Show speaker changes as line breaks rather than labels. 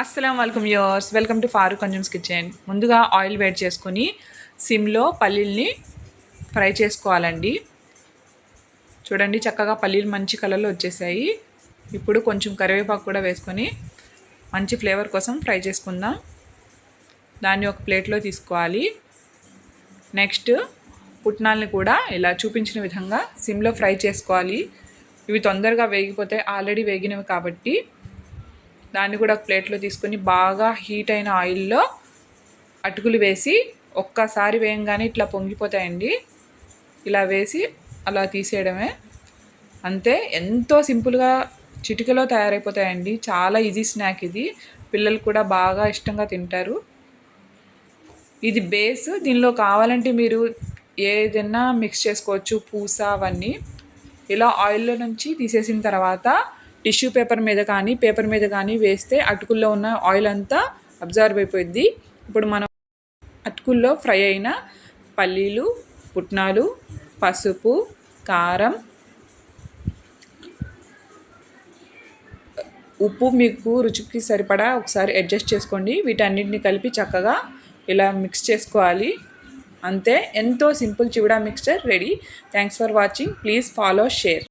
అస్సలం welcome yours welcome to Farooq Anjum's kitchen. ముందుగా oil వేడి చేసుకొని సిమ్లో పల్లీల్ని ఫ్రై చేసుకోవాలండి. చూడండి, చక్కగా పల్లీలు మంచి కలర్లో వచ్చేసాయి. ఇప్పుడు కొంచెం కరివేపాకు కూడా వేసుకొని మంచి ఫ్లేవర్ కోసం ఫ్రై చేసుకుందాం. దాన్ని ఒక ప్లేట్లో తీసుకోవాలి. నెక్స్ట్ పుట్నాల్ని కూడా ఇలా చూపించిన విధంగా సిమ్లో ఫ్రై చేసుకోవాలి. ఇవి తొందరగా వేగిపోతాయి, ఆల్రెడీ వేగినవి కాబట్టి. దాన్ని కూడా ప్లేట్లో తీసుకొని బాగా హీట్ అయిన ఆయిల్లో అటుకులు వేసి ఒక్కసారి వేయంగానే ఇట్లా పొంగిపోతాయండి. ఇలా వేసి అలా తీసేయడమే, అంతే. ఎంతో సింపుల్గా చిటికలో తయారైపోతాయండి. చాలా ఈజీ స్నాక్ ఇది. పిల్లలు కూడా బాగా ఇష్టంగా తింటారు. ఇది బేస్. దీనిలో కావాలంటే మీరు ఏదైనా మిక్స్ చేసుకోవచ్చు, పూస అవన్నీ. ఇలా ఆయిల్లో నుంచి తీసేసిన తర్వాత టిష్యూ పేపర్ మీద కానీ వేస్తే అటుకుల్లో ఉన్న ఆయిల్ అంతా అబ్జర్వ్ అయిపోయింది. ఇప్పుడు మనం అటుకుల్లో ఫ్రై అయిన పల్లీలు, పుట్నాలు, పసుపు, కారం, ఉప్పు మీకు రుచికి సరిపడా ఒకసారి అడ్జస్ట్ చేసుకోండి. వీటన్నిటిని కలిపి చక్కగా ఇలా మిక్స్ చేసుకోవాలి. అంతే, ఎంతో simple chivda mixture ready. Thanks for watching. Please follow, share.